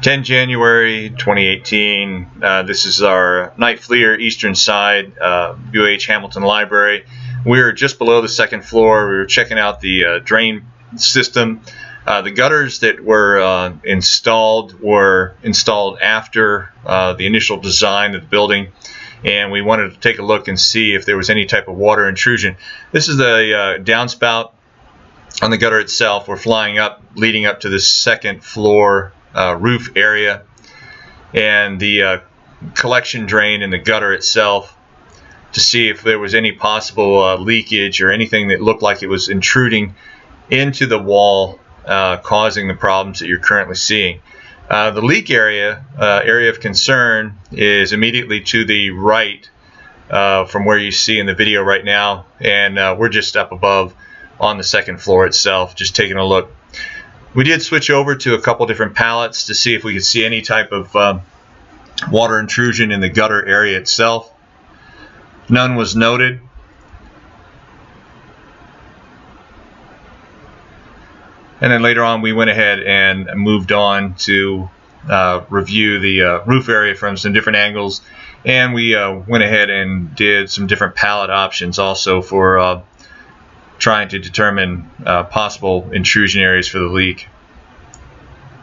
10 January 2018. This is our Knight Fleer Eastern Side, UH Hamilton Library. We're just below the second floor. We were checking out the drain system. The gutters that were installed after the initial design of the building, and we wanted to take a look and see if there was any type of water intrusion. This is the downspout on the gutter itself. We're flying up, leading up to the second floor roof area, and the collection drain in the gutter itself to see if there was any possible leakage or anything that looked like it was intruding into the wall, causing the problems that you're currently seeing. The leak area of concern is immediately to the right from where you see in the video right now, and we're just up above on the second floor itself, just taking a look. We did switch over to a couple different pallets to see if we could see any type of water intrusion in the gutter area itself. None was noted. And then later on we went ahead and moved on to review the roof area from some different angles, and we went ahead and did some different pallet options also for trying to determine possible intrusion areas for the leak.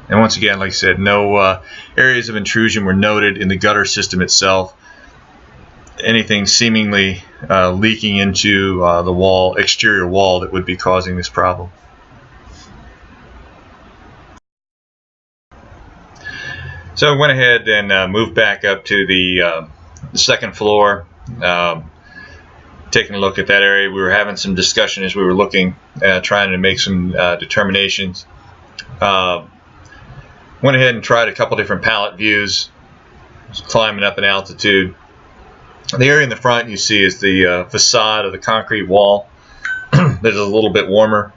And once again, like I said, no areas of intrusion were noted in the gutter system itself. Anything seemingly leaking into the wall, exterior wall, that would be causing this problem. So I went ahead and moved back up to the second floor, taking a look at that area. We were having some discussion as we were looking, trying to make some determinations. Went ahead and tried a couple different pallet views, just climbing up in altitude. The area in the front you see is the facade of the concrete wall that is a little bit warmer,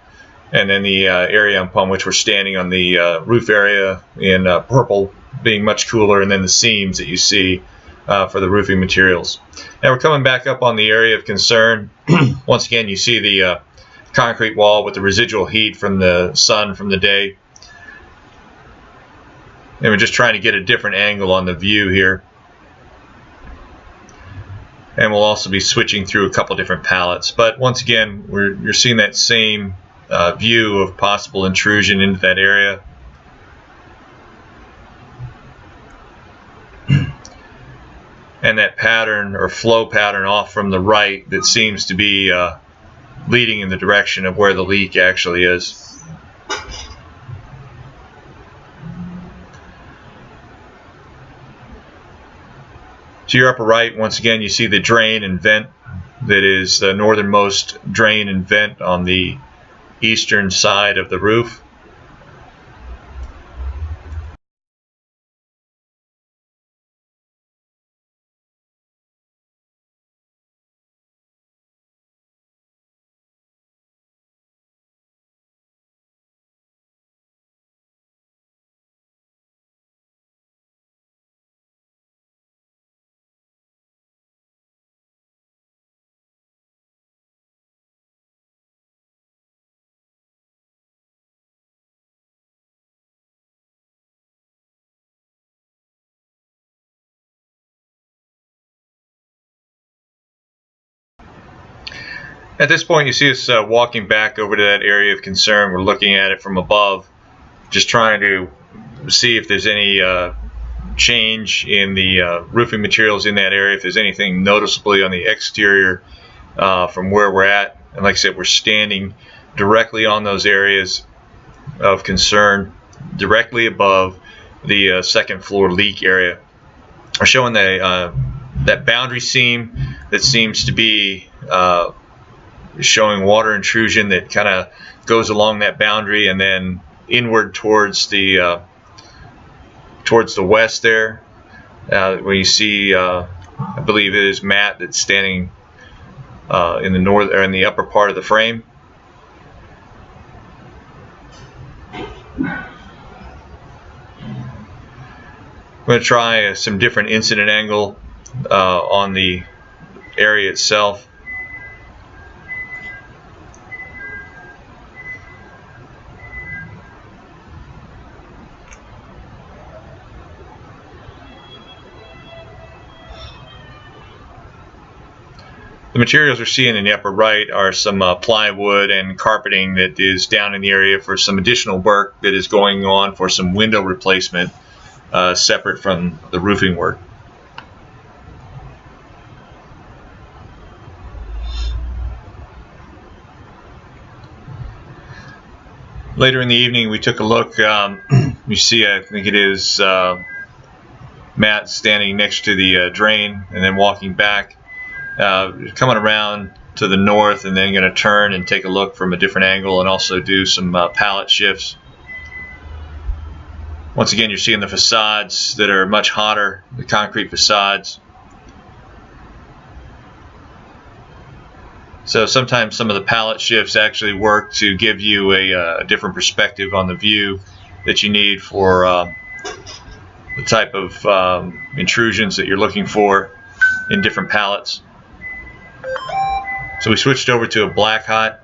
and then the area upon which we're standing on the roof area in purple being much cooler, and then the seams that you see for the roofing materials. Now we're coming back up on the area of concern. Once again, you see the concrete wall with the residual heat from the sun from the day, and we're just trying to get a different angle on the view here. And we'll also be switching through a couple different pallets, but once again you're seeing that same view of possible intrusion into that area. And that pattern or flow pattern off from the right that seems to be leading in the direction of where the leak actually is. To your upper right, once again, you see the drain and vent that is the northernmost drain and vent on the eastern side of the roof. At this point, you see us walking back over to that area of concern. We're looking at it from above, just trying to see if there's any change in the roofing materials in that area, if there's anything noticeably on the exterior from where we're at. And like I said, we're standing directly on those areas of concern, directly above the second floor leak area. We're showing that boundary seam that seems to be showing water intrusion that kind of goes along that boundary and then inward towards the west there, where you see I believe it is Matt that's standing in the north or in the upper part of the frame. I'm going to try some different incident angle on the area itself. The materials we're seeing in the upper right are some plywood and carpeting that is down in the area for some additional work that is going on for some window replacement separate from the roofing work. Later in the evening, we took a look. You see, I think it is Matt standing next to the drain and then walking back, coming around to the north, and then going to turn and take a look from a different angle and also do some pallet shifts. Once again, you're seeing the facades that are much hotter, the concrete facades. So sometimes some of the pallet shifts actually work to give you a different perspective on the view that you need for the type of intrusions that you're looking for in different pallets. So we switched over to a black hot.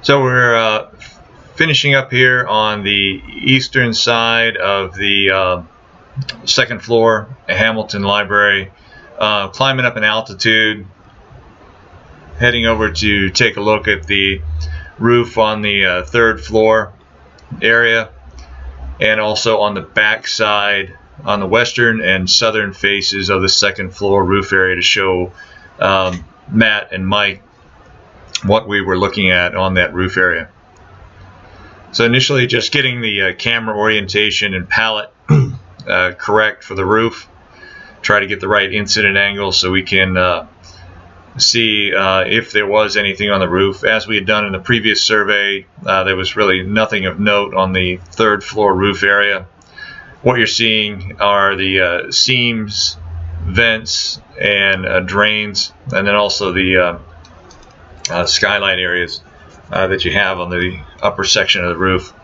So we're finishing up here on the eastern side of the second floor at Hamilton Library, climbing up in altitude, heading over to take a look at the roof on the third floor area, and also on the back side on the western and southern faces of the second floor roof area to show Matt and Mike what we were looking at on that roof area. So initially just getting the camera orientation and palette correct for the roof, try to get the right incident angle so we can see if there was anything on the roof. As we had done in the previous survey, there was really nothing of note on the third floor roof area. What you're seeing are the seams, vents, and drains, and then also the skylight areas that you have on the upper section of the roof.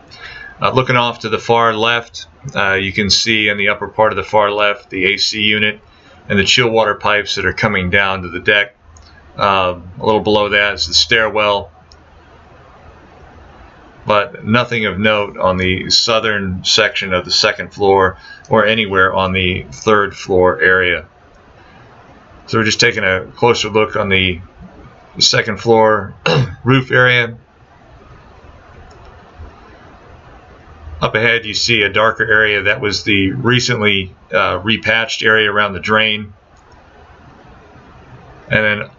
Looking off to the far left, you can see in the upper part of the far left the AC unit and the chill water pipes that are coming down to the deck. A little below that is the stairwell, but nothing of note on the southern section of the second floor or anywhere on the third floor area. So we're just taking a closer look on the second floor roof area. Up ahead you see a darker area. That was the recently repatched area around the drain. And then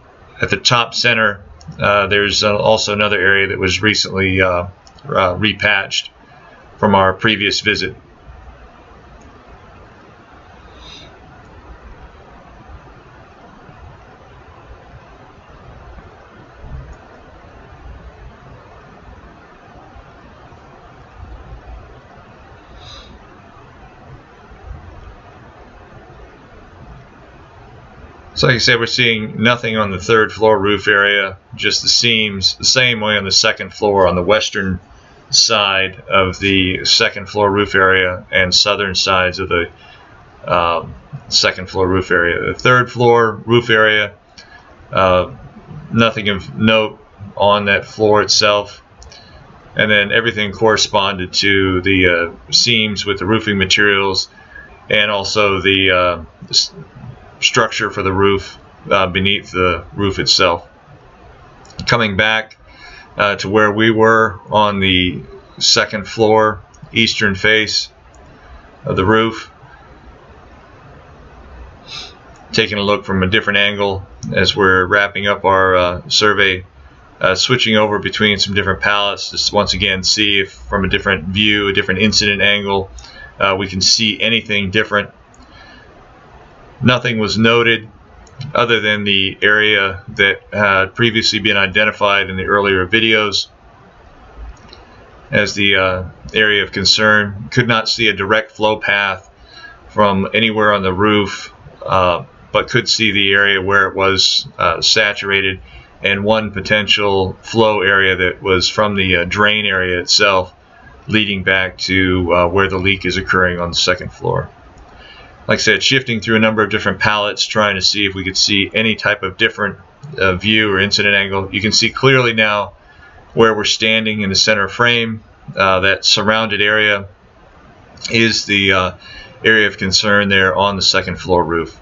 at the top center there's also another area that was recently repatched from our previous visit. So like I said, we're seeing nothing on the third floor roof area, just the seams, the same way on the second floor on the western side of the second floor roof area and southern sides of the second floor roof area. The third floor roof area, nothing of note on that floor itself. And then everything corresponded to the seams with the roofing materials, and also the structure for the roof beneath the roof itself. Coming back to where we were on the second floor, eastern face of the roof, taking a look from a different angle as we're wrapping up our survey, switching over between some different pallets just once again see if from a different view, a different incident angle, we can see anything different. Nothing was noted other than the area that had previously been identified in the earlier videos as the area of concern. Could not see a direct flow path from anywhere on the roof, but could see the area where it was saturated, and one potential flow area that was from the drain area itself leading back to where the leak is occurring on the second floor. Like I said, shifting through a number of different pallets, trying to see if we could see any type of different view or incident angle. You can see clearly now where we're standing in the center frame. That surrounded area is the area of concern there on the second floor roof.